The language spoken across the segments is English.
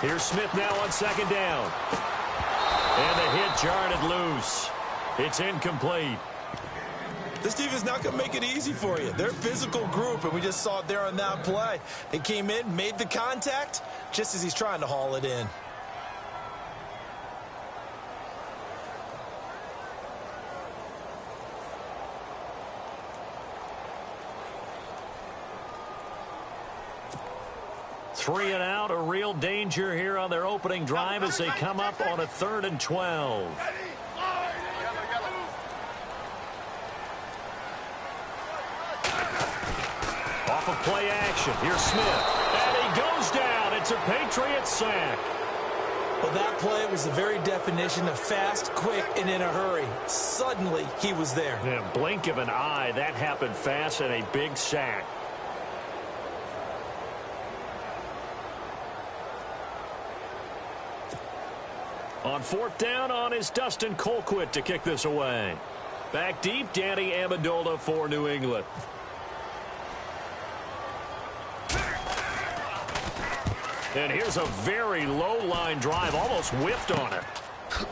Here's Smith now on second down. And the hit jarred it loose. It's incomplete. This defense not going to make it easy for you. They're a physical group, and we just saw it there on that play. They came in, made the contact, just as he's trying to haul it in. Three and out, a real danger here on their opening drive as they come up on a 3rd and 12. Off of play action, here's Smith, and he goes down. It's a Patriot sack. Well, that play was the very definition of fast, quick, and in a hurry. Suddenly, he was there. Yeah, blink of an eye, that happened fast, and a big sack. On 4th down on is Dustin Colquitt to kick this away. Back deep, Danny Amendola for New England. And here's a very low-line drive, almost whiffed on it.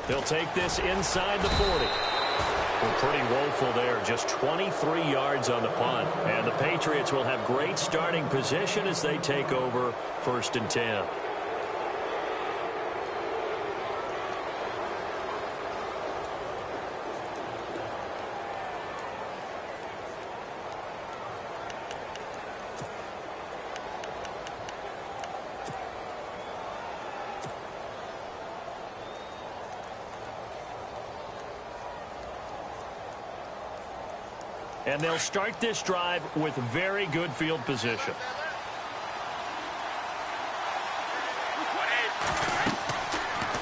They'll take this inside the 40. Well, pretty woeful there, just 23 yards on the punt. And the Patriots will have great starting position as they take over 1st and 10. And they'll start this drive with very good field position.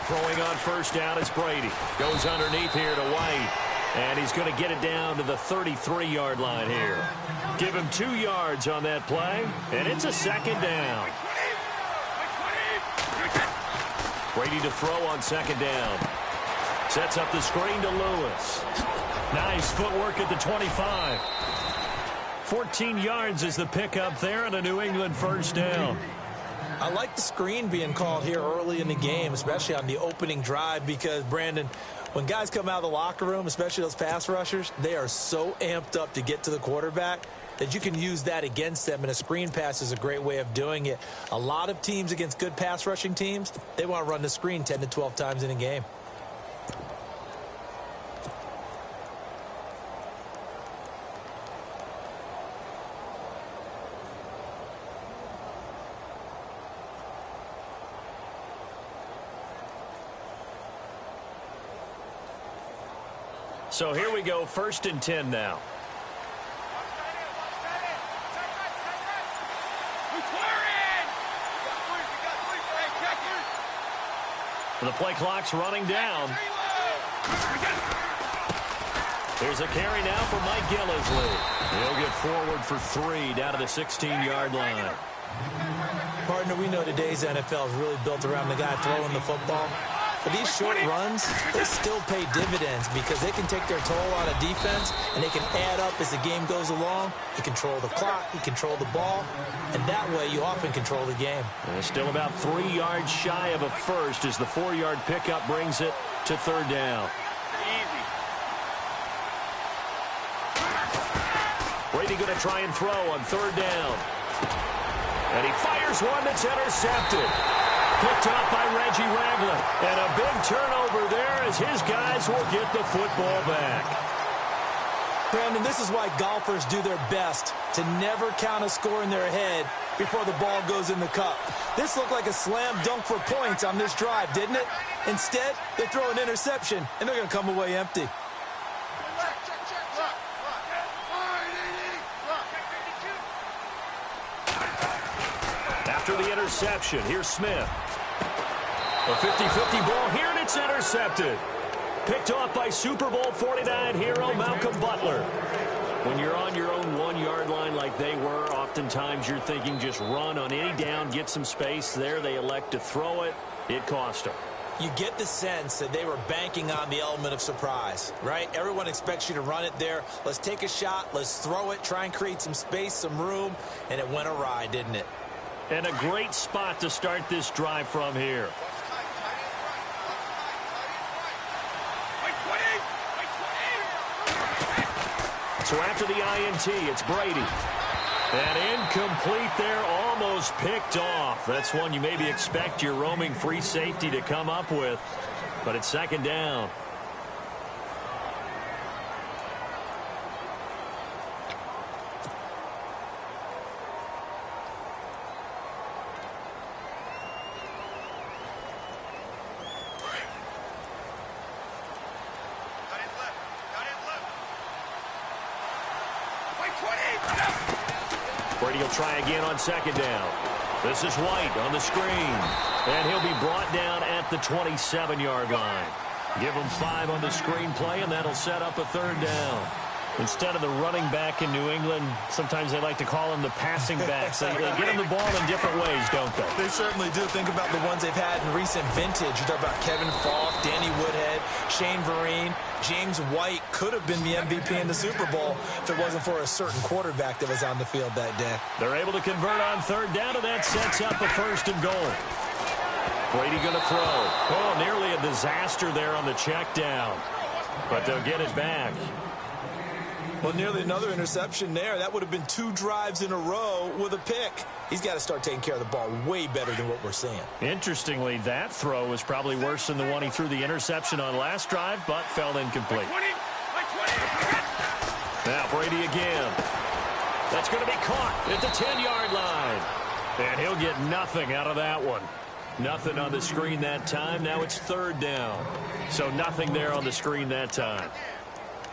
Throwing on 1st down is Brady. Goes underneath here to White. And he's going to get it down to the 33-yard line here. Give him 2 yards on that play. And it's a 2nd down. Brady to throw on 2nd down. Sets up the screen to Lewis. Nice footwork at the 25. 14 yards is the pickup there and a New England 1st down. I like the screen being called here early in the game, especially on the opening drive, because, Brandon, when guys come out of the locker room, especially those pass rushers, they are so amped up to get to the quarterback that you can use that against them, and a screen pass is a great way of doing it. A lot of teams against good pass rushing teams, they want to run the screen 10 to 12 times in a game. So here we go, 1st and 10 now. The play clock's running down. There's a carry now for Mike Gillislee. He'll get forward for 3 down to the 16-yard line. Partner, we know today's NFL is really built around the guy throwing the football. But these short runs, they still pay dividends because they can take their toll on a defense and they can add up as the game goes along. You control the clock, you control the ball, and that way you often control the game. And still about 3 yards shy of a first as the 4-yard pickup brings it to 3rd down. Brady going to try and throw on 3rd down. And he fires one that's intercepted. Picked up by Reggie Ragland. And a big turnover there as his guys will get the football back. Brandon, this is why golfers do their best to never count a score in their head before the ball goes in the cup. This looked like a slam dunk for points on this drive, didn't it? Instead, they throw an interception, and they're going to come away empty. After the interception, here's Smith. A 50-50 ball here, and it's intercepted. Picked off by Super Bowl 49 hero Malcolm Butler. When you're on your own 1-yard line like they were, oftentimes you're thinking just run on any down, get some space. There they elect to throw it. It cost them. You get the sense that they were banking on the element of surprise, right? Everyone expects you to run it there. Let's take a shot. Let's throw it, try and create some space, some room, and it went awry, didn't it? And a great spot to start this drive from here. So after the INT, it's Brady. And incomplete there, almost picked off. That's one you maybe expect your roaming free safety to come up with. But it's second down. Brady will try again on second down. This is White on the screen. And he'll be brought down at the 27-yard line. Give him 5 on the screen play, and that'll set up a third down. Instead of the running back in New England, sometimes they like to call them the passing backs. They get them the ball in different ways, don't they? They certainly do. Think about the ones they've had in recent vintage. You talk about Kevin Falk, Danny Woodhead, Shane Vereen. James White could have been the MVP in the Super Bowl if it wasn't for a certain quarterback that was on the field that day. They're able to convert on third down, and that sets up a first and goal. Brady going to throw. Oh, nearly a disaster there on the check down. But they'll get it back. Well, nearly another interception there. That would have been 2 drives in a row with a pick. He's got to start taking care of the ball way better than what we're seeing. Interestingly, that throw was probably worse than the one he threw the interception on last drive, but fell incomplete. Now Brady again. That's going to be caught at the 10-yard line. And he'll get nothing out of that one. Nothing on the screen that time. Now it's third down. So nothing there on the screen that time.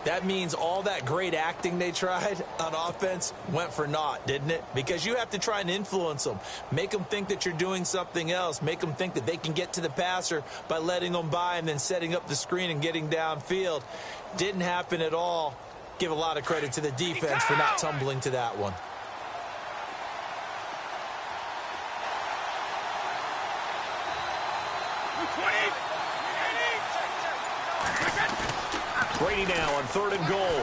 That means all that great acting they tried on offense went for naught, didn't it? Because you have to try and influence them. Make them think that you're doing something else. Make them think that they can get to the passer by letting them by and then setting up the screen and getting downfield. Didn't happen at all. Give a lot of credit to the defense for not tumbling to that one. Brady now on third and goal.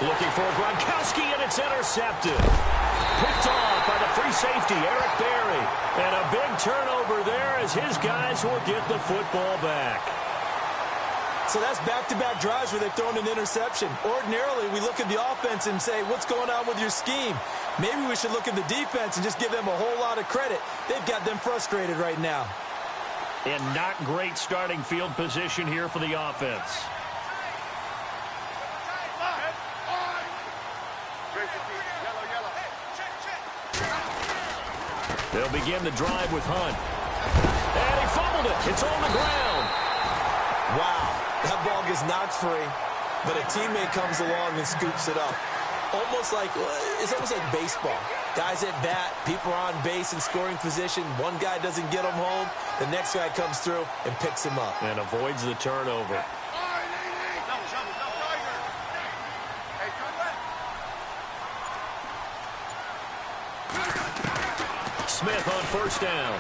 Looking for Gronkowski, and it's intercepted. Picked off by the free safety, Eric Berry. And a big turnover there as his guys will get the football back. So that's back-to-back drives where they've thrown an interception. Ordinarily, we look at the offense and say, what's going on with your scheme? Maybe we should look at the defense and just give them a whole lot of credit. They've got them frustrated right now. And not great starting field position here for the offense. They'll begin the drive with Hunt. And he fumbled it. It's on the ground. Wow. That ball gets knocked free, but a teammate comes along and scoops it up. It's almost like baseball. Guys at bat, people are on base in scoring position. One guy doesn't get him home. The next guy comes through and picks him up. And avoids the turnover. Smith on first down.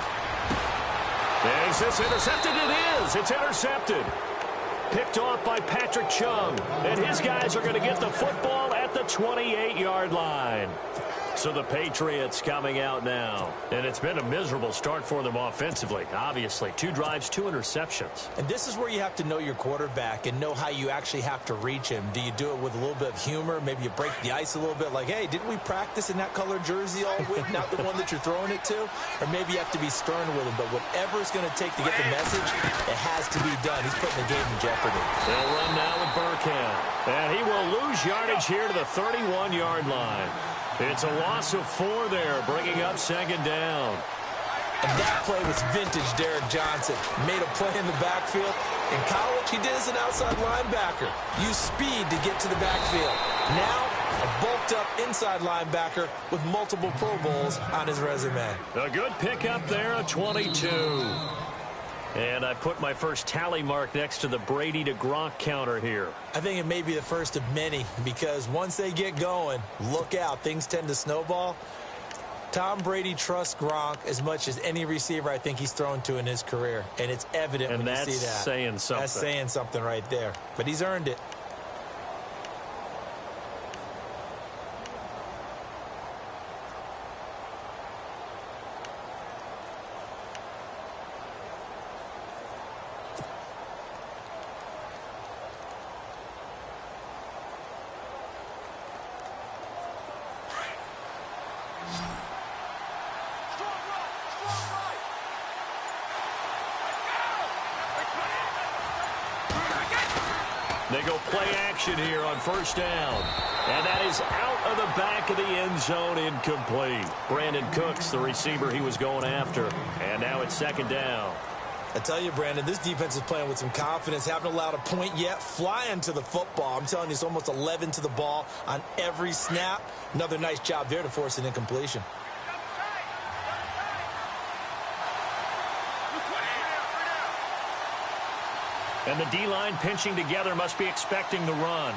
Is this intercepted? It is. It's intercepted. Picked off by Patrick Chung. And his guys are going to get the football at the 28-yard line. So the Patriots coming out now. And it's been a miserable start for them offensively, obviously. 2 drives, 2 interceptions. And this is where you have to know your quarterback and know how you actually have to reach him. Do you do it with a little bit of humor? Maybe you break the ice a little bit like, hey, didn't we practice in that color jersey all week, not the one that you're throwing it to? Or maybe you have to be stern with him. But whatever it's going to take to get the message, it has to be done. He's putting the game in jeopardy. They'll run now with Burkhead. And he will lose yardage here to the 31-yard line. It's a loss of 4 there, bringing up second down. And that play was vintage Derek Johnson. Made a play in the backfield. In college, he did as an outside linebacker. Used speed to get to the backfield. Now, a bulked-up inside linebacker with multiple Pro Bowls on his resume. A good pickup there, a 22. And I put my first tally mark next to the Brady to Gronk counter here. I think it may be the first of many because once they get going, look out. Things tend to snowball. Tom Brady trusts Gronk as much as any receiver I think he's thrown to in his career. And it's evident when you see that. And that's saying something. That's saying something right there. But he's earned it. They go play action here on first down. And that is out of the back of the end zone, incomplete. Brandon Cooks, the receiver he was going after. And now it's second down. I tell you, Brandon, this defense is playing with some confidence. Haven't allowed a point yet. Flying to the football. I'm telling you, it's almost 11 to the ball on every snap. Another nice job there to force an incompletion. And the D-line pinching together must be expecting the run.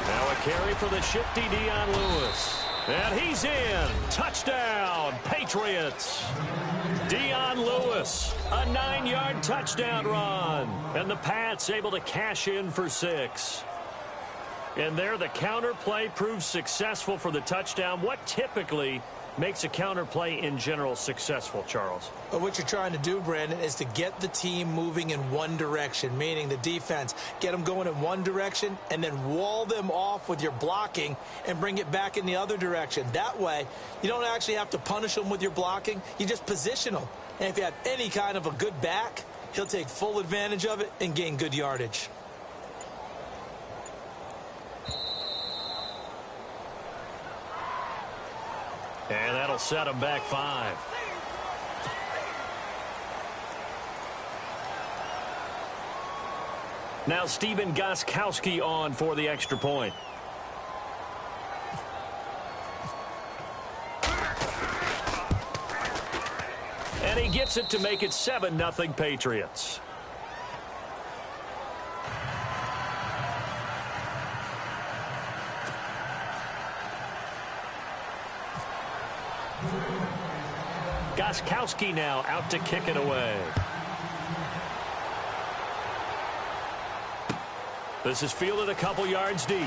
Now a carry for the shifty Dion Lewis. And he's in. Touchdown, Patriots. Dion Lewis, a 9-yard touchdown run. And the Pats able to cash in for 6. And there the counter play proves successful for the touchdown. What typically makes a counter play in general successful, Charles? Well, what you're trying to do, Brandon, is to get the team moving in one direction, meaning the defense. Get them going in one direction and then wall them off with your blocking and bring it back in the other direction. That way, you don't actually have to punish them with your blocking. You just position them. And if you have any kind of a good back, he'll take full advantage of it and gain good yardage. And that'll set him back 5. Now Stephen Gostkowski on for the extra point. And he gets it to make it 7-0 Patriots. Gostkowski now out to kick it away. This is fielded a couple yards deep.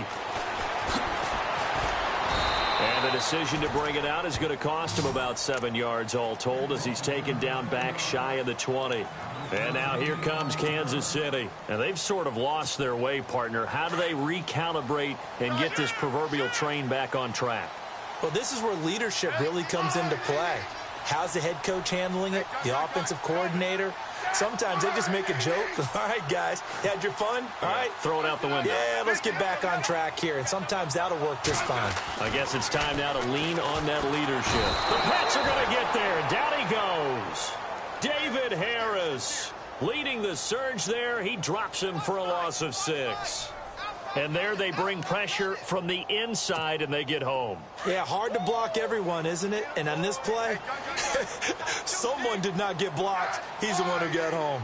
And the decision to bring it out is going to cost him about 7 yards all told as he's taken down back shy of the 20. And now here comes Kansas City. And they've sort of lost their way, partner. How do they recalibrate and get this proverbial train back on track? Well, this is where leadership really comes into play. How's the head coach handling it? The offensive coordinator? Sometimes they just make a joke. All right, guys, you had your fun? All right. Throw it out the window. Yeah, let's get back on track here. And sometimes that'll work just fine. I guess it's time now to lean on that leadership. The Pats are going to get there. Down he goes. David Harris leading the surge there. He drops him for a loss of 6. And there they bring pressure from the inside, and they get home. Yeah, hard to block everyone, isn't it? And on this play, someone did not get blocked. He's the one who got home.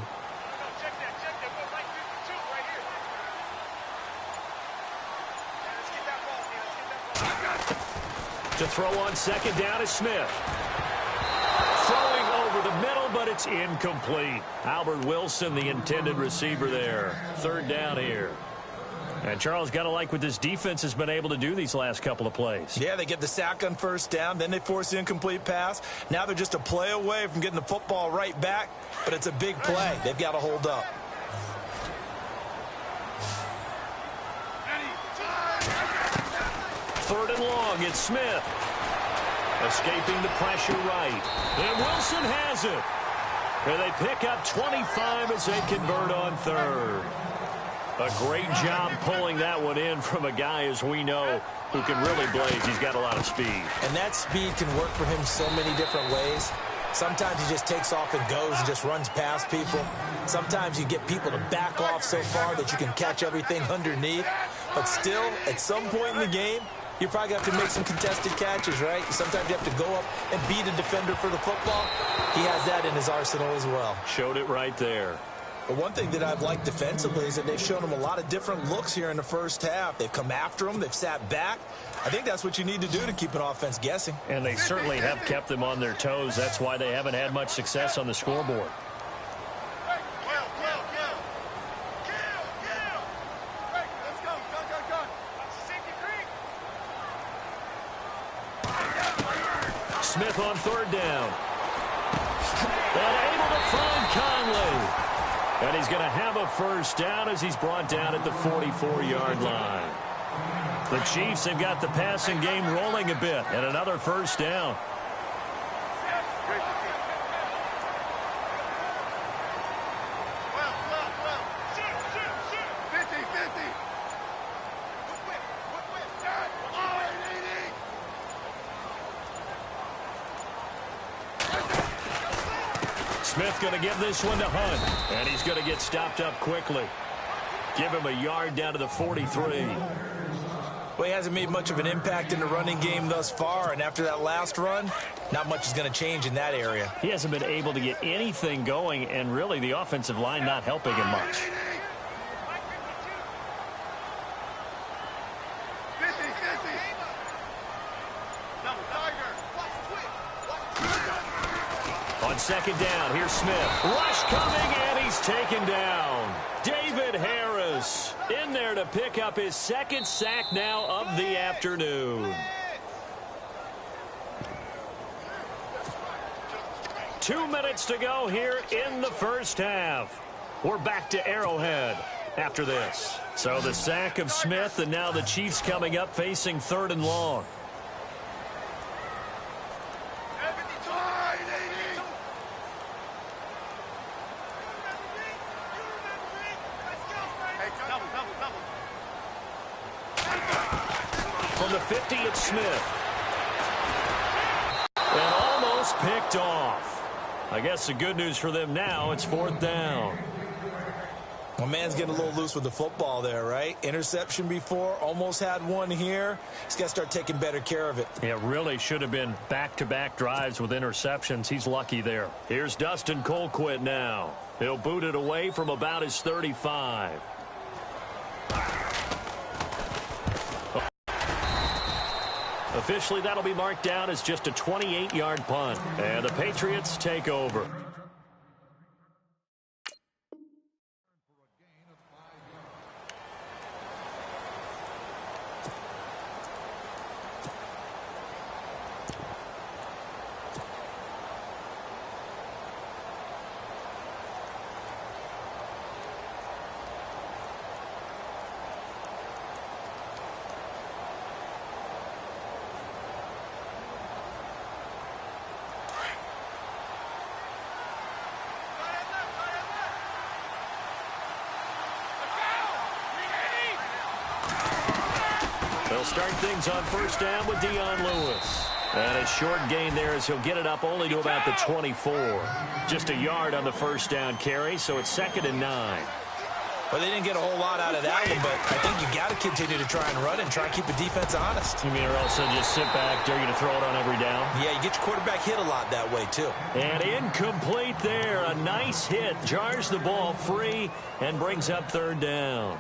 To throw on second down is Smith. Throwing over the middle, but it's incomplete. Albert Wilson, the intended receiver there. Third down here. And Charles, got to like what this defense has been able to do these last couple of plays. Yeah, they get the sack on first down, then they force the incomplete pass. Now they're just a play away from getting the football right back, but it's a big play. They've got to hold up. Third and long, it's Smith. Escaping the pressure right. And Wilson has it. And they pick up 25 as they convert on third. A great job pulling that one in from a guy, as we know, who can really blaze. He's got a lot of speed. And that speed can work for him so many different ways. Sometimes he just takes off and goes and just runs past people. Sometimes you get people to back off so far that you can catch everything underneath. But still, at some point in the game, you probably have to make some contested catches, right? Sometimes you have to go up and beat a defender for the football. He has that in his arsenal as well. Showed it right there. But one thing that I've liked defensively is that they've shown him a lot of different looks here in the first half. They've come after him. They've sat back. I think that's what you need to do to keep an offense guessing. And they certainly have kept them on their toes. That's why they haven't had much success on the scoreboard. Smith on third down. And able to find Conley. And he's going to have a first down as he's brought down at the 44-yard line. The Chiefs have got the passing game rolling a bit, and another first down. Smith going to give this one to Hunt, and he's going to get stopped up quickly. Give him a yard down to the 43. Well, he hasn't made much of an impact in the running game thus far, and after that last run, not much is going to change in that area. He hasn't been able to get anything going, and really the offensive line not helping him much. On second down, here's Smith. Rush coming, and he's taken down. David Harris in there to pick up his second sack now of the afternoon. 2 minutes to go here in the first half. We're back to Arrowhead after this. So the sack of Smith, and now the Chiefs coming up facing 3rd and long. From the 50, it's Smith. And almost picked off. I guess the good news for them now, it's 4th down. Well, man's getting a little loose with the football there, right? Interception before, almost had one here. He's got to start taking better care of it. It really should have been back-to-back drives with interceptions. He's lucky there. Here's Dustin Colquitt now. He'll boot it away from about his 35. Officially, that'll be marked down as just a 28-yard punt. And the Patriots take over. They'll start things on first down with Dion Lewis. And a short gain there as he'll get it up only to about the 24. Just a yard on the first down carry, so it's 2nd and 9. Well, they didn't get a whole lot out of that one, but I think you got to continue to try and run and try and keep the defense honest. You mean or else they'll just sit back, dare you to throw it on every down? Yeah, you get your quarterback hit a lot that way, too. And incomplete there. A nice hit. Jars the ball free and brings up 3rd down.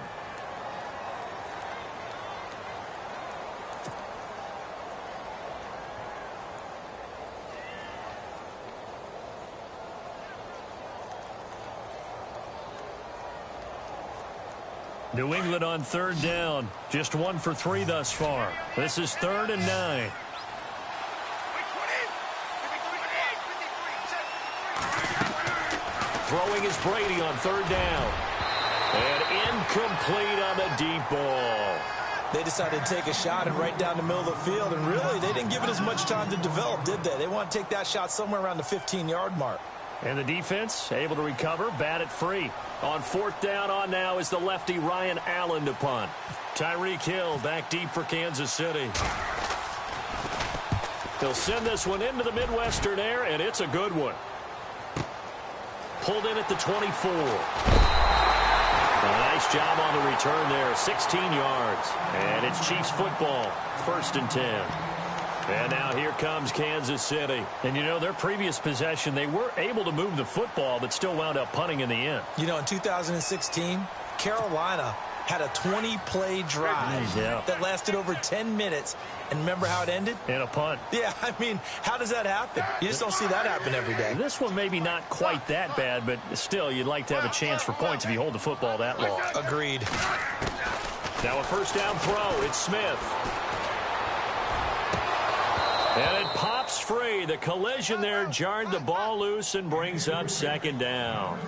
New England on 3rd down. Just 1 for 3 thus far. This is 3rd and 9. Throwing is Brady on 3rd down. And incomplete on the deep ball. They decided to take a shot and right down the middle of the field, and really, they didn't give it as much time to develop, did they? They want to take that shot somewhere around the 15-yard mark. And the defense able to recover, bat it free. On 4th down on now is the lefty Ryan Allen to punt. Tyreek Hill back deep for Kansas City. He'll send this one into the Midwestern air, and it's a good one. Pulled in at the 24. A nice job on the return there, 16 yards. And it's Chiefs football, 1st and 10. And now here comes Kansas City. And, you know, their previous possession, they were able to move the football, but still wound up punting in the end. You know, in 2016, Carolina had a 20-play drive that lasted over 10 minutes. And remember how it ended? In a punt. Yeah, I mean, how does that happen? You just don't see that happen every day. This one maybe not quite that bad, but still, you'd like to have a chance for points if you hold the football that long. Agreed. Now a first down throw. It's Smith. And it pops free. The collision there jarred the ball loose and brings up 2nd down.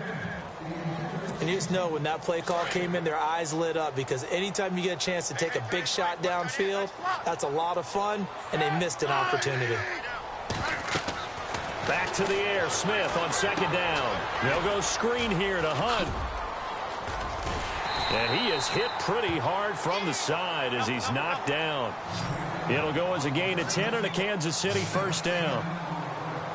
And you just know when that play call came in, their eyes lit up because anytime you get a chance to take a big shot downfield, that's a lot of fun, and they missed an opportunity. Back to the air, Smith on second down. They'll go screen here to Hunt. And he is hit pretty hard from the side as he's knocked down. It'll go as a gain of 10 and a Kansas City first down.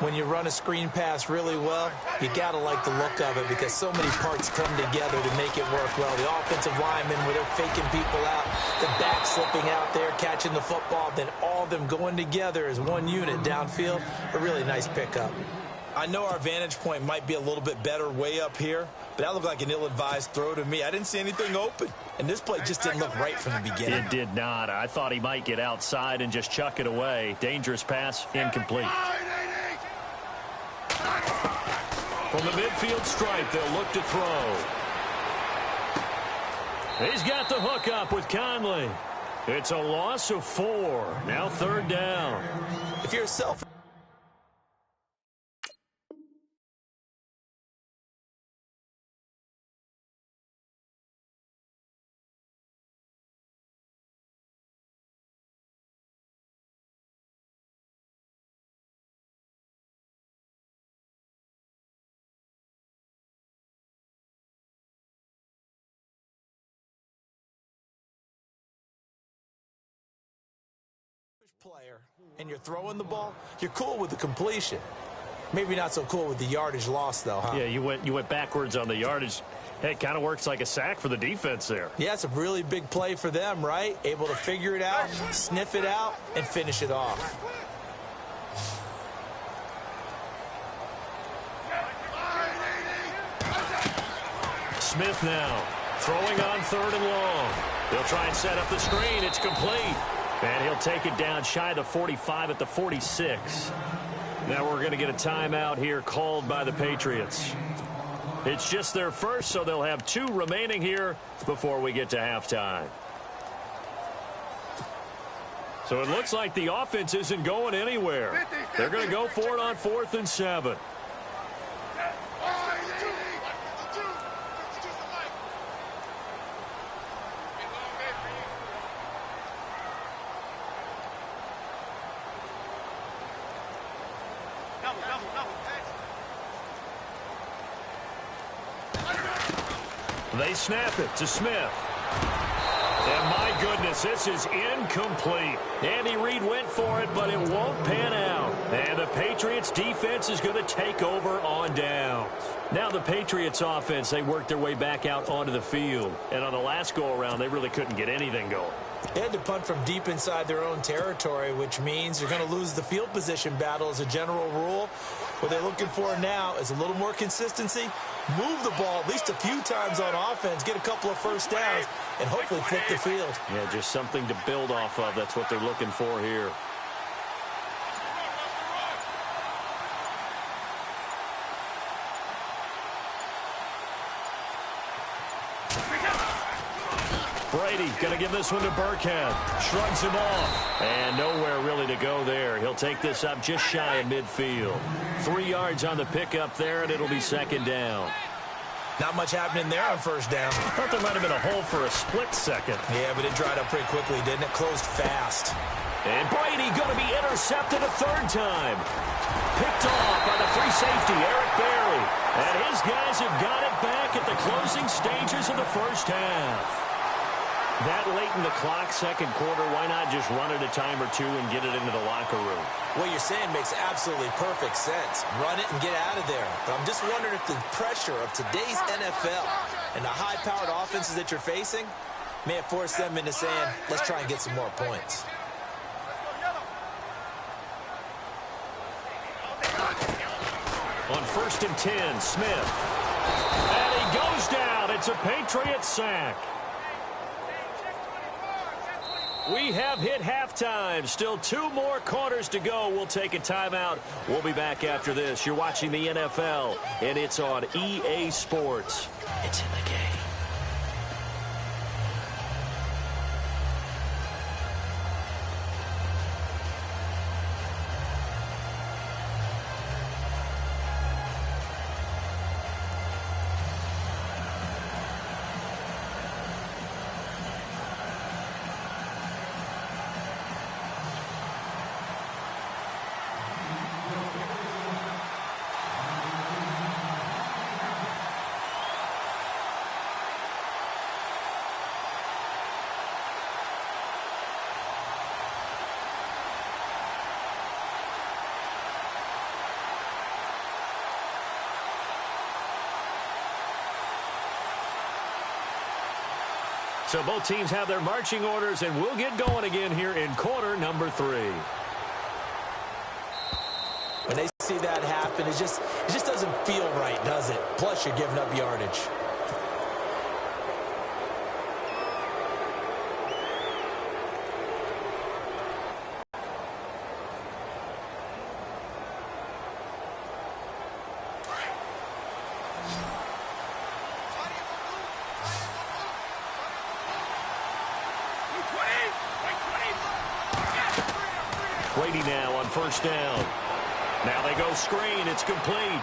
When you run a screen pass really well, you got to like the look of it because so many parts come together to make it work well. The offensive linemen, where they're faking people out, the back slipping out there, catching the football, then all of them going together as one unit downfield. A really nice pickup. I know our vantage point might be a little bit better way up here, but that looked like an ill-advised throw to me. I didn't see anything open, and this play just didn't look right from the beginning. It did not. I thought he might get outside and just chuck it away. Dangerous pass, incomplete. From the midfield stripe, they'll look to throw. He's got the hook up with Conley. It's a loss of 4. Now third down. If you're a player and you're throwing the ball, you're cool with the completion. Maybe not so cool with the yardage loss, though, huh? Yeah, you went backwards on the yardage. Hey, it kind of works like a sack for the defense there. Yeah, it's a really big play for them, right? Able to figure it out, sniff it out, and finish it off. Smith now throwing on third and long. They'll try and set up the screen. It's complete. And he'll take it down shy of the 45 at the 46. Now we're going to get a timeout here called by the Patriots. It's just their first, so they'll have 2 remaining here before we get to halftime. So it looks like the offense isn't going anywhere. They're going to go for it on 4th and 7. They snap it to Smith. And my goodness, this is incomplete. Andy Reid went for it, but it won't pan out. And the Patriots defense is going to take over on downs. Now the Patriots offense, they worked their way back out onto the field. And on the last go-around, they really couldn't get anything going. They had to punt from deep inside their own territory, which means they're going to lose the field position battle as a general rule. What they're looking for now is a little more consistency, move the ball at least a few times on offense, get a couple of first downs, and hopefully flip the field. Yeah, just something to build off of. That's what they're looking for here. Brady going to give this one to Burkhead. Shrugs him off. And nowhere really to go there. He'll take this up just shy of midfield. 3 yards on the pickup there, and it'll be second down. Not much happening there on first down. Thought there might have been a hole for a split second. Yeah, but it dried up pretty quickly, didn't it? Closed fast. And Brady going to be intercepted a third time. Picked off by the free safety, Eric Berry. And his guys have got it back at the closing stages of the first half. That late in the clock, second quarter, why not just run it a time or two and get it into the locker room? What you're saying makes absolutely perfect sense. Run it and get out of there. But I'm just wondering if the pressure of today's NFL and the high-powered offenses that you're facing may have forced them into saying, let's try and get some more points. On 1st and 10, Smith. And he goes down. It's a Patriot sack. We have hit halftime. Still 2 more quarters to go. We'll take a timeout. We'll be back after this. You're watching the NFL, and it's on EA Sports. It's in the game. So both teams have their marching orders, and we'll get going again here in quarter number 3. When they see that happen, it just doesn't feel right, does it? Plus, you're giving up yardage. Brady now on first down. Now they go screen. It's complete.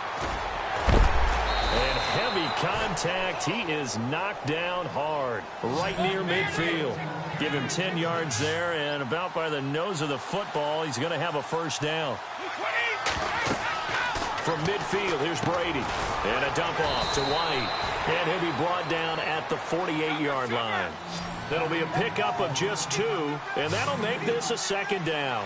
And heavy contact. He is knocked down hard, right near midfield. Give him 10 yards there, and about by the nose of the football, he's going to have a first down. From midfield, here's Brady. And a dump off to White. And he'll be brought down at the 48-yard line. That'll be a pickup of just 2, and that'll make this a second down.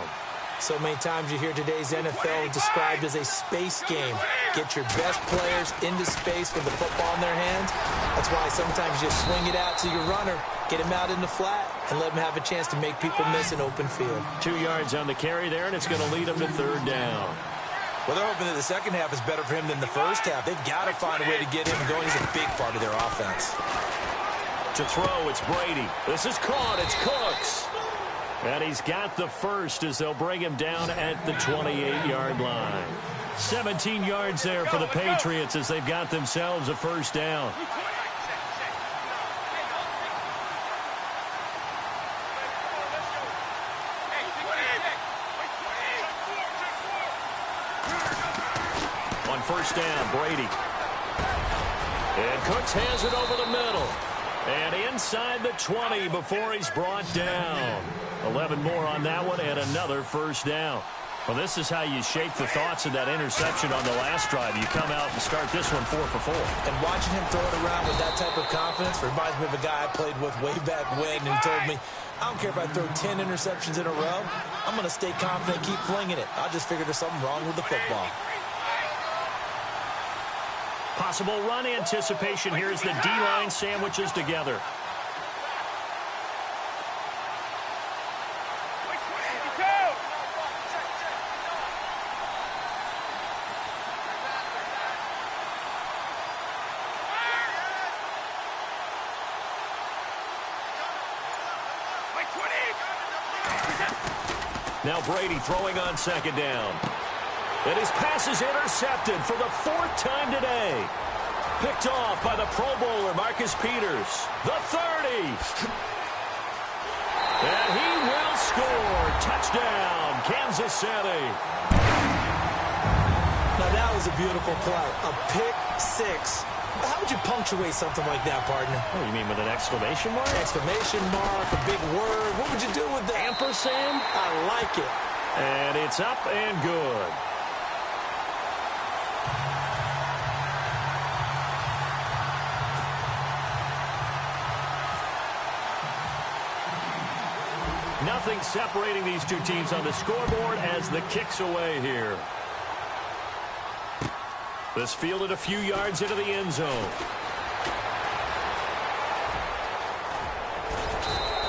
So many times you hear today's NFL described as a space game. Get your best players into space with the football in their hands. That's why sometimes you swing it out to your runner, get him out in the flat, and let him have a chance to make people miss an open field. 2 yards on the carry there, and it's going to lead him to third down. Well, they're hoping that the second half is better for him than the first half. They've got to find a way to get him going. He's a big part of their offense. To throw, it's Brady. This is caught. It's Cooks. And he's got the first as they'll bring him down at the 28-yard line. 17 yards there for the Patriots as they've got themselves a first down. On first down, Brady. And Cooks has it over the middle. And inside the 20 before he's brought down. 11 more on that one and another first down. Well, this is how you shake the thoughts of that interception on the last drive. You come out and start this one 4 for 4. And watching him throw it around with that type of confidence reminds me of a guy I played with way back when, and he told me, I don't care if I throw 10 interceptions in a row. I'm going to stay confident, keep flinging it. I just figured there's something wrong with the football. Possible run anticipation here as the D-line sandwiches together. Now Brady throwing on second down. And his pass is intercepted for the 4th time today. Picked off by the Pro Bowler, Marcus Peters. The 30. And he will score. Touchdown, Kansas City. Now that was a beautiful play. A pick 6. How would you punctuate something like that, partner? Oh, you mean with an exclamation mark? Exclamation mark, a big word. What would you do with that? Ampersand? I like it. And it's up and good. Nothing separating these two teams on the scoreboard as the kick's away here. This fielded a few yards into the end zone.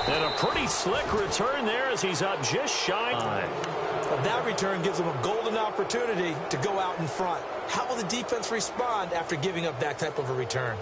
And a pretty slick return there as he's up just shy. Well, that return gives them a golden opportunity to go out in front. How will the defense respond after giving up that type of a return?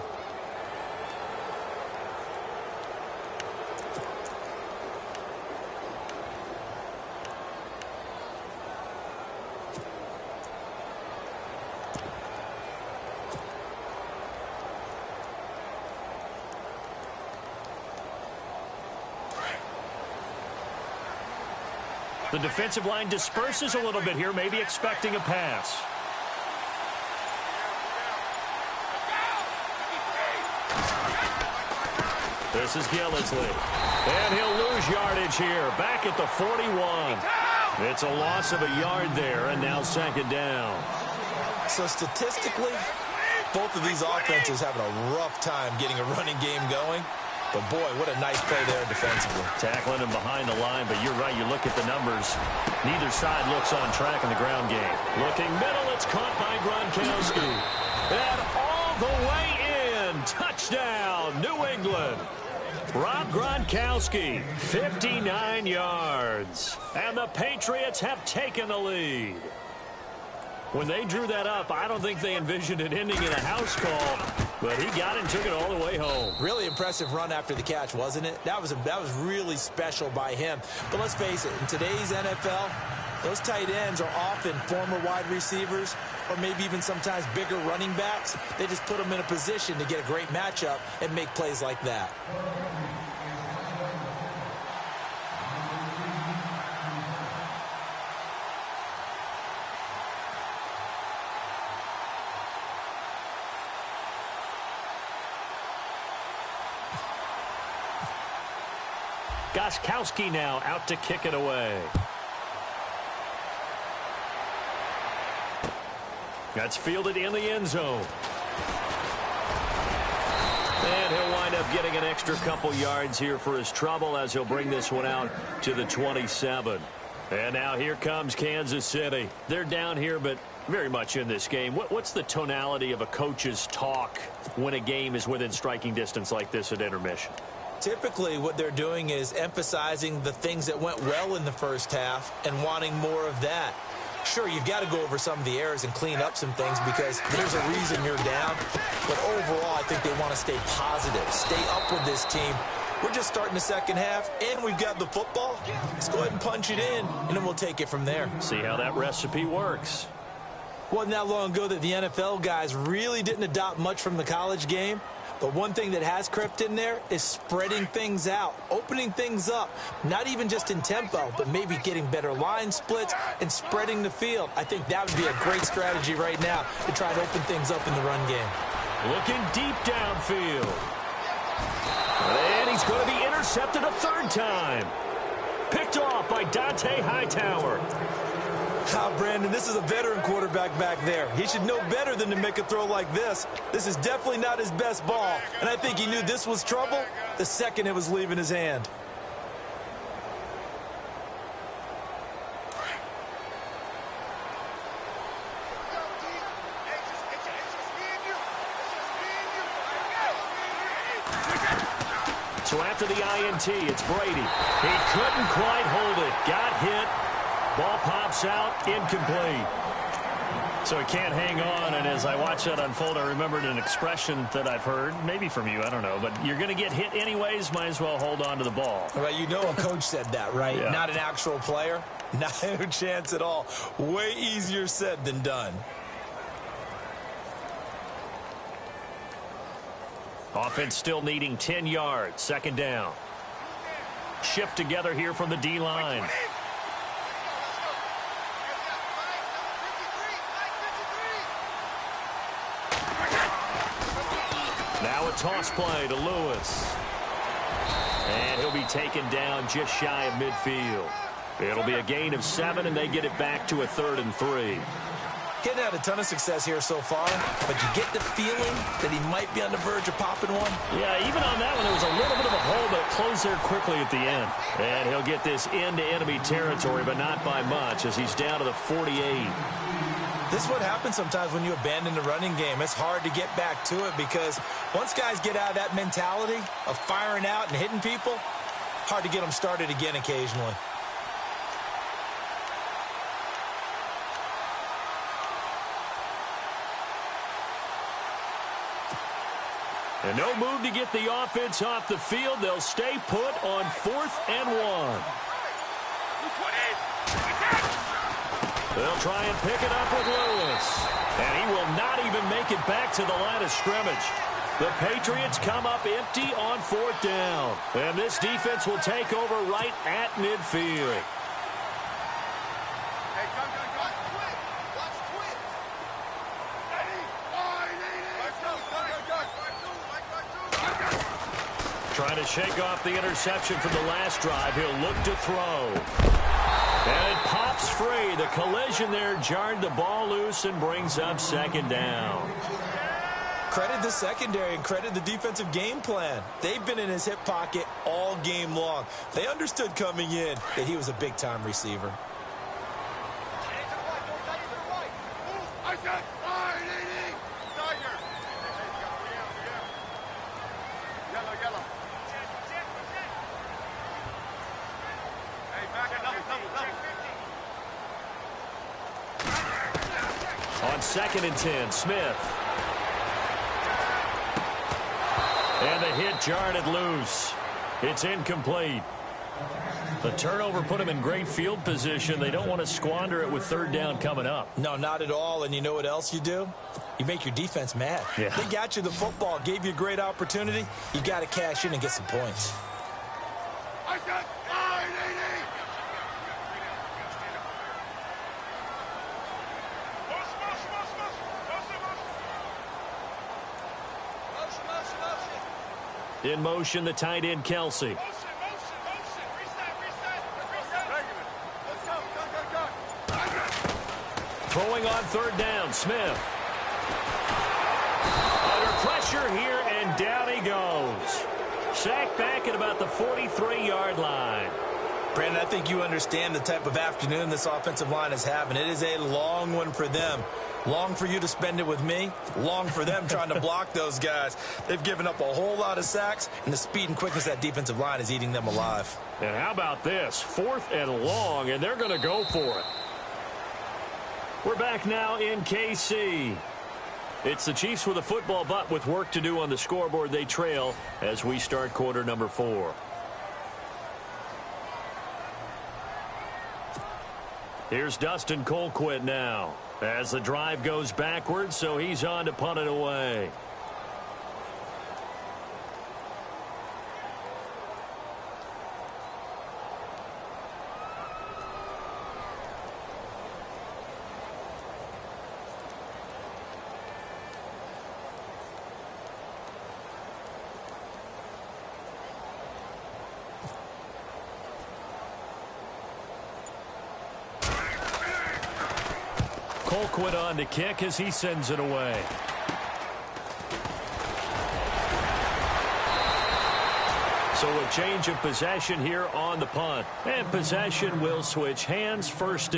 The defensive line disperses a little bit here, maybe expecting a pass. This is Gillisley. And he'll lose yardage here, back at the 41. It's a loss of a yard there, and now second down. So statistically, both of these offenses having a rough time getting a running game going. But, boy, what a nice play there defensively. Tackling him behind the line, but you're right. You look at the numbers. Neither side looks on track in the ground game. Looking middle, it's caught by Gronkowski. And all the way in. Touchdown, New England. Rob Gronkowski, 59 yards. And the Patriots have taken the lead. When they drew that up, I don't think they envisioned it ending in a house call, but he got it and took it all the way home. Really impressive run after the catch, wasn't it? That was really special by him. But let's face it, in today's NFL, those tight ends are often former wide receivers or maybe even sometimes bigger running backs. They just put them in a position to get a great matchup and make plays like that. Gronkowski now out to kick it away. That's fielded in the end zone. And he'll wind up getting an extra couple yards here for his trouble as he'll bring this one out to the 27. And now here comes Kansas City. They're down here, but very much in this game. What's the tonality of a coach's talk when a game is within striking distance like this at intermission? Typically, what they're doing is emphasizing the things that went well in the first half and wanting more of that. Sure, you've got to go over some of the errors and clean up some things because there's a reason you're down. But overall, I think they want to stay positive, stay up with this team. We're just starting the second half, and we've got the football. Let's go ahead and punch it in, and then we'll take it from there. See how that recipe works. Wasn't that long ago that the NFL guys really didn't adopt much from the college game. But one thing that has crept in there is spreading things out, opening things up, not even just in tempo, but maybe getting better line splits and spreading the field. I think that would be a great strategy right now to try to open things up in the run game. Looking deep downfield. And he's going to be intercepted a third time. Picked off by Dante Hightower. Brandon, this is a veteran quarterback back there. He should know better than to make a throw like this. This is definitely not his best ball, and I think he knew this was trouble the second it was leaving his hand. So after the INT, it's Brady. He couldn't quite hold it. Got hit. Ball pops out, incomplete. So he can't hang on, and as I watch that unfold, I remembered an expression that I've heard, maybe from you, I don't know, but you're going to get hit anyways, might as well hold on to the ball. Well, you know a coach said that, right? Yeah. Not an actual player. Not a chance at all. Way easier said than done. Offense still needing 10 yards, second down. Shift together here from the D-line. Now a toss play to Lewis. And he'll be taken down just shy of midfield. It'll be a gain of 7, and they get it back to a 3rd and 3. Getting had a ton of success here so far, but you get the feeling that he might be on the verge of popping one. Yeah, even on that one, there was a little bit of a hole, but it closed there quickly at the end. And he'll get this into enemy territory, but not by much, as he's down to the 48. This is what happens sometimes when you abandon the running game. It's hard to get back to it because once guys get out of that mentality of firing out and hitting people, hard to get them started again occasionally. And no move to get the offense off the field. They'll stay put on 4th and 1. They'll try and pick it up with Lewis. And he will not even make it back to the line of scrimmage. The Patriots come up empty on 4th down. And this defense will take over right at midfield. Trying to shake off the interception from the last drive. He'll look to throw. And it pops free. The collision there jarred the ball loose and brings up 2nd down. Credit the secondary and credit the defensive game plan. They've been in his hip pocket all game long. They understood coming in that he was a big-time receiver. On 2nd and 10, Smith. And the hit jarred it loose. It's incomplete. The turnover put them in great field position. They don't want to squander it with 3rd down coming up. No, not at all. And you know what else you do? You make your defense mad. Yeah. They got you the football, gave you a great opportunity. You got to cash in and get some points. I said 980. In motion, the tight end, Kelsey. Throwing on 3rd down, Smith. Under pressure here, and down he goes. Sacked back at about the 43-yard line. Brandon, I think you understand the type of afternoon this offensive line is having. It is a long one for them. Long for you to spend it with me. Long for them trying to block those guys. They've given up a whole lot of sacks, and the speed and quickness of that defensive line is eating them alive. And how about this? 4th and long, and they're going to go for it. We're back now in KC. It's the Chiefs with a football, but with work to do on the scoreboard, they trail as we start quarter number 4. Here's Dustin Colquitt now as the drive goes backwards, so he's on to punt it away. Colquitt on to kick as he sends it away. So a change of possession here on the punt. And possession will switch hands first.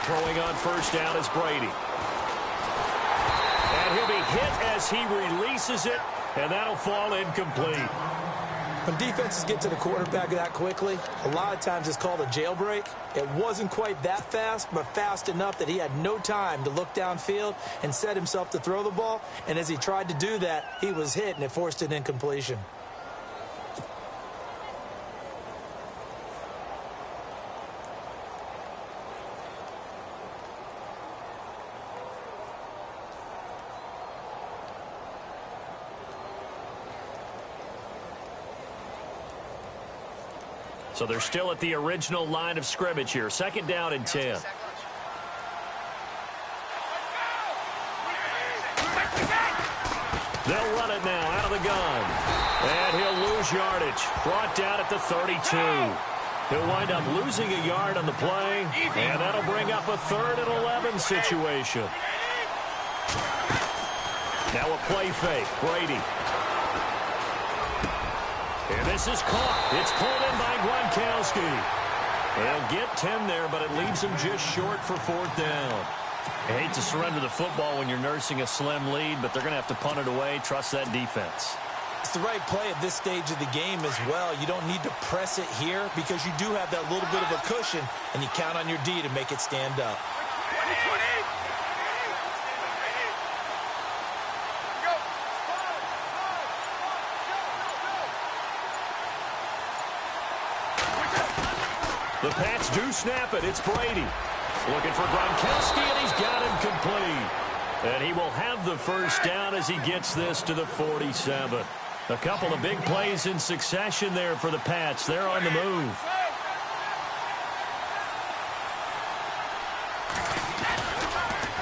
Throwing on 1st down is Brady. And he'll be hit as he releases it, and that'll fall incomplete. When defenses get to the quarterback that quickly, a lot of times it's called a jailbreak. It wasn't quite that fast, but fast enough that he had no time to look downfield and set himself to throw the ball. And as he tried to do that, he was hit, and it forced an incompletion. So they're still at the original line of scrimmage here. 2nd down and 10. They'll run it now out of the gun. And he'll lose yardage. Brought down at the 32. He'll wind up losing a yard on the play. And that'll bring up a 3rd and 11 situation. Now a play fake. Brady. And this is caught. It's pulled in by Gronkowski. They'll get 10 there, but it leaves him just short for 4th down. I hate to surrender the football when you're nursing a slim lead, but they're going to have to punt it away. Trust that defense. It's the right play at this stage of the game as well. You don't need to press it here because you do have that little bit of a cushion, and you count on your D to make it stand up. The Pats do snap it. It's Brady. Looking for Gronkowski, and he's got him complete. And he will have the first down as he gets this to the 47. A couple of big plays in succession there for the Pats. They're on the move.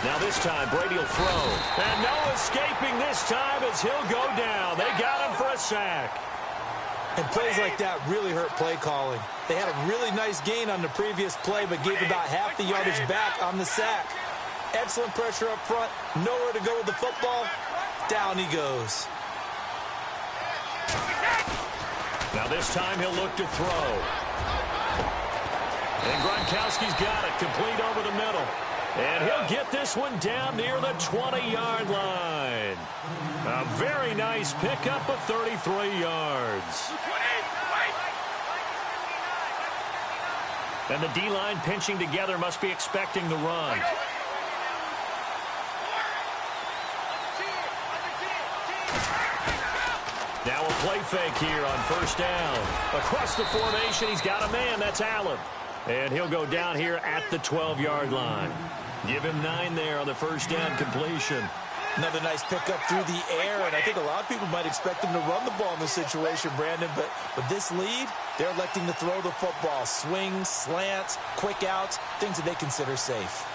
Now this time, Brady will throw. And no escaping this time as he'll go down. They got him for a sack. And plays like that really hurt play calling. They had a really nice gain on the previous play, but gave about half the yardage back on the sack. Excellent pressure up front. Nowhere to go with the football. Down he goes. Now this time he'll look to throw. And Gronkowski's got it. Complete over the middle. And he'll get this one down near the 20-yard line. A very nice pickup of 33 yards. And the D-line pinching together must be expecting the run. Now a play fake here on first down. Across the formation, he's got a man. That's Allen. And he'll go down here at the 12-yard line. Give him 9 there on the first down completion. Another nice pickup through the air, and I think a lot of people might expect him to run the ball in this situation, Brandon, but with this lead, they're electing to throw the football. Swings, slants, quick outs, things that they consider safe.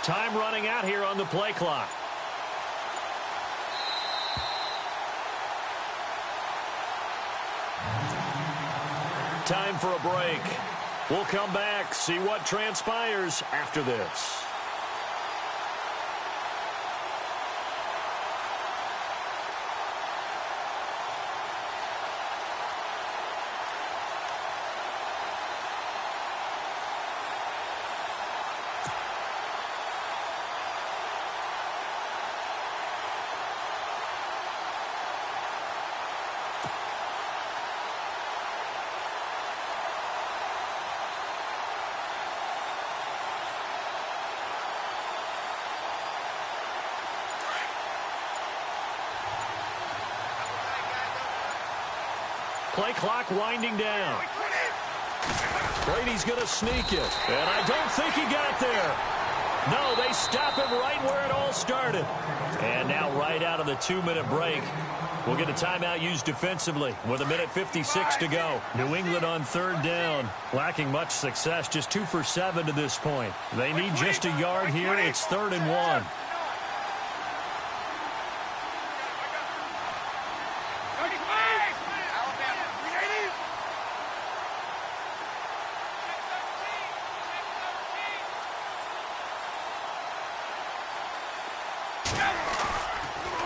Time running out here on the play clock. Time for a break. We'll come back, see what transpires after this. Play clock winding down. Brady's going to sneak it. And I don't think he got there. No, they stop him right where it all started. And now right out of the 2-minute break, we'll get a timeout used defensively with 1:56 to go. New England on third down. Lacking much success, just 2 for 7 to this point. They need just a yard here. It's 3rd and 1.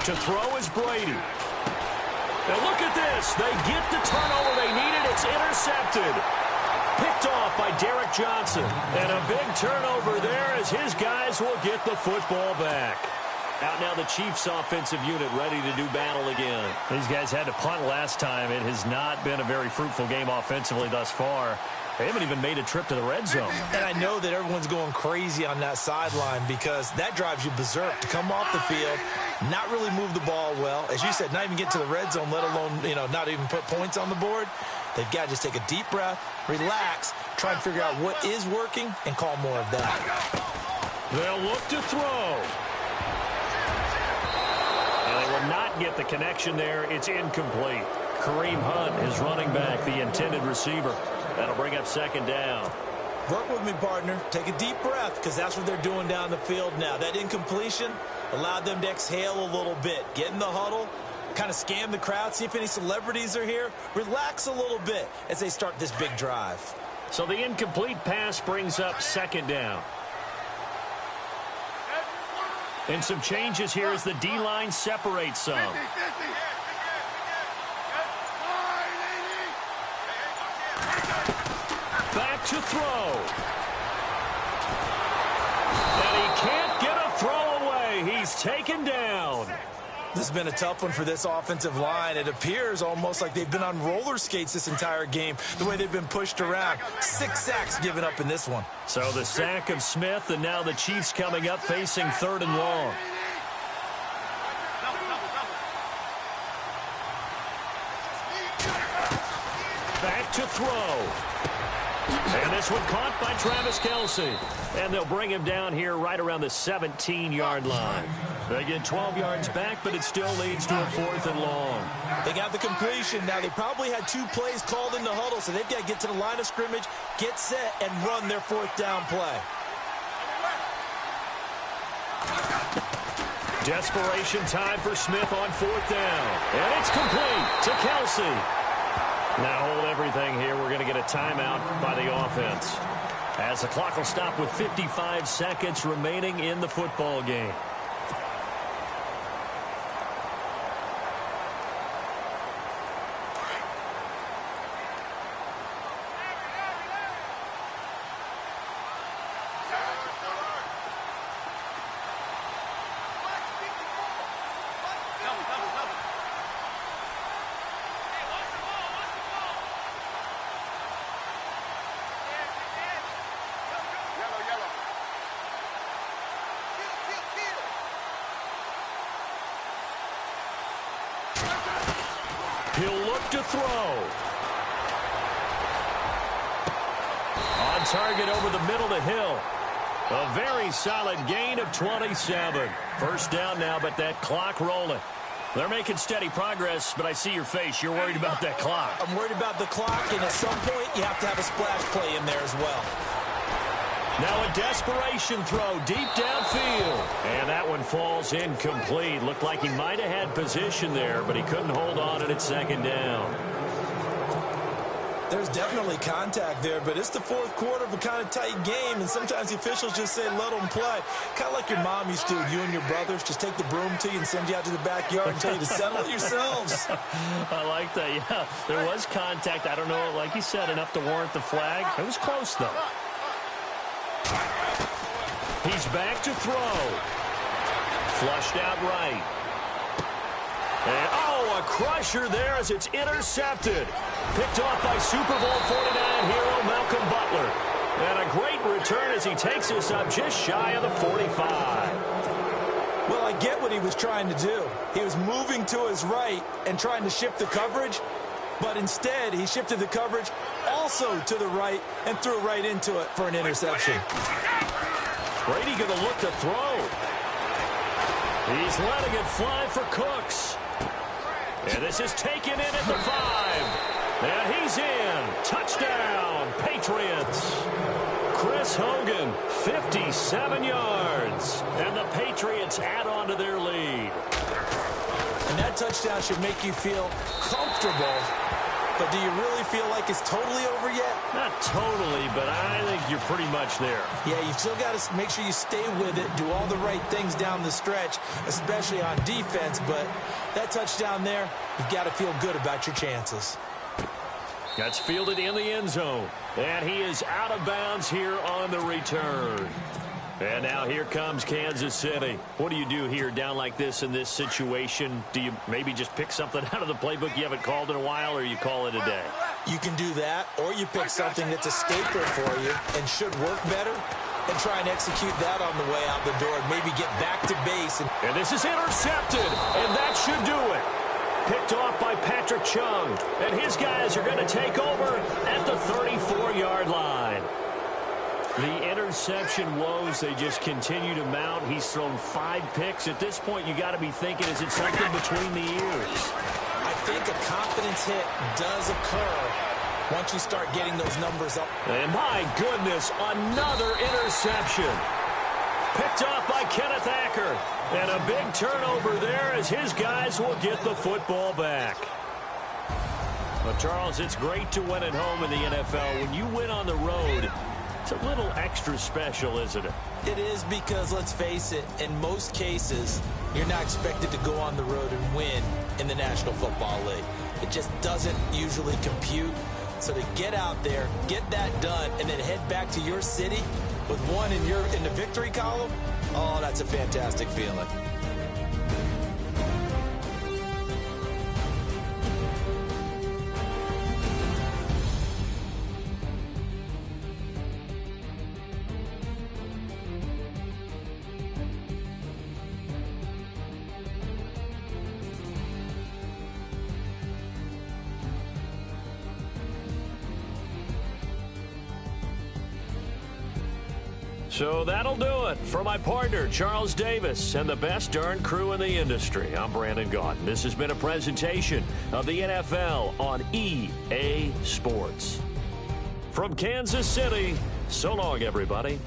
To throw is Brady. Now look at this. They get the turnover they needed. It's intercepted. Picked off by Derek Johnson. And a big turnover there as his guys will get the football back. Out now the Chiefs offensive unit ready to do battle again. These guys had to punt last time. It has not been a very fruitful game offensively thus far. They haven't even made a trip to the red zone. And I know that everyone's going crazy on that sideline because that drives you berserk to come off the field, not really move the ball well. As you said, not even get to the red zone, let alone, not even put points on the board. They've got to just take a deep breath, relax, try and figure out what is working, and call more of that. They'll look to throw. And they will not get the connection there. It's incomplete. Kareem Hunt, his running back, the intended receiver. That'll bring up 2nd down. Work with me, partner. Take a deep breath because that's what they're doing down the field now. That incompletion allowed them to exhale a little bit. Get in the huddle, kind of scan the crowd, see if any celebrities are here. Relax a little bit as they start this big drive. So the incomplete pass brings up second down. And some changes here as the D-line separates some. Back to throw. And he can't get a throw away. He's taken down. This has been a tough one for this offensive line. It appears almost like they've been on roller skates this entire game, the way they've been pushed around. 6 sacks given up in this one. So the sack of Smith, and now the Chiefs coming up facing 3rd and long. Back to throw. And this one caught by Travis Kelce. And they'll bring him down here right around the 17-yard line. They get 12 yards back, but it still leads to a 4th and long. They got the completion. Now, they probably had 2 plays called in the huddle, so they've got to get to the line of scrimmage, get set, and run their 4th down play. Desperation time for Smith on 4th down. And it's complete to Kelce. Now hold everything here. We're going to get a timeout by the offense, as the clock will stop with 55 seconds remaining in the football game. He'll look to throw. On target over the middle to Hill. A very solid gain of 27. 1st down now, but that clock rolling. They're making steady progress, but I see your face. You're worried about that clock. I'm worried about the clock, and at some point, you have to have a splash play in there as well. Now a desperation throw deep downfield. And that one falls incomplete. Looked like he might have had position there, but he couldn't hold on and it's 2nd down. There's definitely contact there, but it's the 4th quarter of a kind of tight game, and sometimes the officials just say, let them play. Kind of like your mom used to, you and your brothers, just take the broom to you and send you out to the backyard and tell you to settle it yourselves. I like that, yeah. There was contact. I don't know, like you said, enough to warrant the flag. It was close, though. He's back to throw. Flushed out right. And, oh, a crusher there as it's intercepted. Picked off by Super Bowl 49 hero Malcolm Butler. And a great return as he takes us up just shy of the 45. Well, I get what he was trying to do. He was moving to his right and trying to shift the coverage, but instead he shifted the coverage also to the right and threw right into it for an interception. Brady going to look to throw. He's letting it fly for Cooks. And this is taken in at the 5. And he's in. Touchdown, Patriots. Chris Hogan, 57 yards. And the Patriots add on to their lead. And that touchdown should make you feel comfortable. But do you really feel like it's totally over yet? Not totally, but I think you're pretty much there. Yeah, you've still got to make sure you stay with it, do all the right things down the stretch, especially on defense. But that touchdown there, you've got to feel good about your chances. That's fielded in the end zone. And he is out of bounds here on the return. And now here comes Kansas City. What do you do here down like this in this situation? Do you maybe just pick something out of the playbook you haven't called in a while, or you call it a day? You can do that, or you pick something that's a stapler for you and should work better and try and execute that on the way out the door and maybe get back to base. And this is intercepted, and that should do it. Picked off by Patrick Chung, and his guys are going to take over at the 34-yard line. The interception woes, they just continue to mount. He's thrown 5 picks. At this point, you got to be thinking, is it something between the ears? I think a confidence hit does occur once you start getting those numbers up. And my goodness, another interception. Picked off by Kenneth Acker. And a big turnover there as his guys will get the football back. Well, Charles, it's great to win at home in the NFL. When you win on the road, it's a little extra special, isn't it? It is because, let's face it, in most cases, you're not expected to go on the road and win in the National Football League. It just doesn't usually compute. So to get out there, get that done, and then head back to your city with one in the victory column, oh, that's a fantastic feeling. So that'll do it for my partner, Charles Davis, and the best darn crew in the industry. I'm Brandon Gaudin. This has been a presentation of the NFL on EA Sports. From Kansas City, so long, everybody.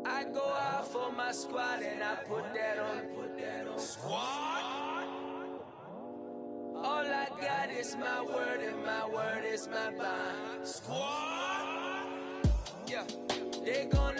I go out for my squad and I put that on. Squad? All I got is my word and my word is my bond. Squad? Yeah, they gon'